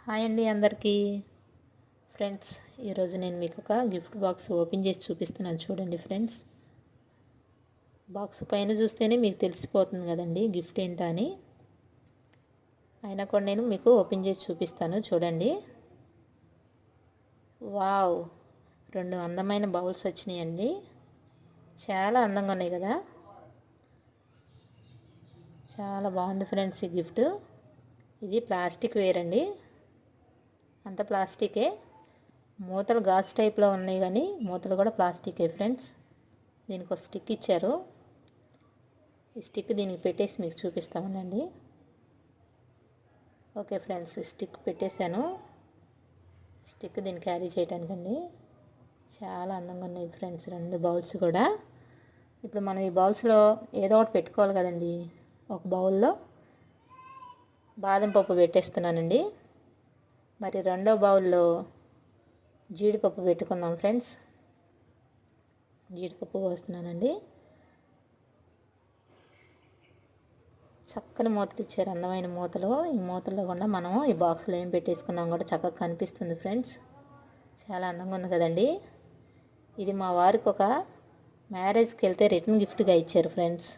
Hi అండి అందరికీ. Friends, ఈరోజు నేను మీకు ఒక గిఫ్ట్ బాక్స్ ఓపెన్ చేసి చూపిస్తున్నాను. చూడండి ఫ్రెండ్స్, బాక్స్ పైన చూస్తేనే మీకు తెలిసిపోతుంది కదండి గిఫ్ట్ ఏంటా అని. అయినా కూడా నేను మీకు ఓపెన్ చేసి చూపిస్తాను. చూడండి, వావ్, 2 అందమైన బౌల్స్ వచ్చినాయండి. చాలా అందంగా ఉన్నాయి కదా. చాలా బాగుంది ఫ్రెండ్స్ ఈ గిఫ్ట్. ఇది ప్లాస్టిక్ వేర్ అండి, అంత ప్లాస్టికే. మూతలు గాజు టైప్లో ఉన్నాయి కానీ మూతలు కూడా ప్లాస్టికే ఫ్రెండ్స్. దీనికి ఒక స్టిక్ ఇచ్చారు. ఈ స్టిక్ దీనికి పెట్టేసి మీకు చూపిస్తామనండి. ఓకే ఫ్రెండ్స్, స్టిక్ పెట్టేశాను. స్టిక్ దీన్ని క్యారీ చేయడానికండి. చాలా అందంగా ఉన్నాయి ఫ్రెండ్స్ 2 బౌల్స్ కూడా. ఇప్పుడు మనం ఈ బౌల్స్లో ఏదో ఒకటి పెట్టుకోవాలి కదండి. ఒక బౌల్లో బాదం పప్పు పెట్టేస్తున్నానండి. మరి రెండో బౌల్లో జీడిపప్పు పెట్టుకుందాం ఫ్రెండ్స్. జీడిపప్పు పోస్తున్నానండి. చక్కని మూతలు ఇచ్చారు, అందమైన మూతలు. ఈ మూతల్లో కూడా మనం ఈ బాక్స్లో ఏం పెట్టేసుకున్నాం కూడా చక్కగా కనిపిస్తుంది ఫ్రెండ్స్. చాలా అందంగా ఉంది కదండి. ఇది మా వారికి ఒక మ్యారేజ్కి వెళ్తే రిటర్న్ గిఫ్ట్గా ఇచ్చారు ఫ్రెండ్స్.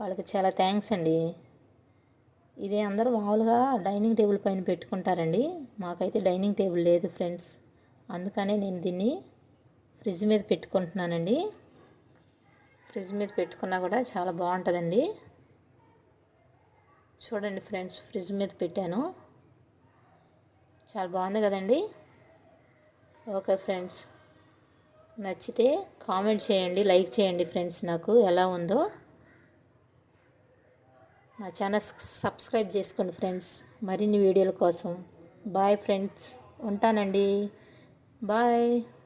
వాళ్ళకి చాలా థ్యాంక్స్ అండి. ఇది అందరూ మామూలుగా డైనింగ్ టేబుల్ పైన పెట్టుకుంటారండి. మాకైతే డైనింగ్ టేబుల్ లేదు ఫ్రెండ్స్. అందుకనే నేను దీన్ని ఫ్రిడ్జ్ మీద పెట్టుకుంటున్నానండి. ఫ్రిడ్జ్ మీద పెట్టుకున్నా కూడా చాలా బాగుంటుందండి. చూడండి ఫ్రెండ్స్, ఫ్రిడ్జ్ మీద పెట్టాను. చాలా బాగుంది కదండి. ఓకే ఫ్రెండ్స్, నచ్చితే కామెంట్ చేయండి, లైక్ చేయండి ఫ్రెండ్స్. నాకు ఎలా ఉందో నా ఛానల్ సబ్స్క్రైబ్ చేసుకోండి ఫ్రెండ్స్, మరిన్ని వీడియోల కోసం. బాయ్ ఫ్రెండ్స్, ఉంటానండి. బాయ్.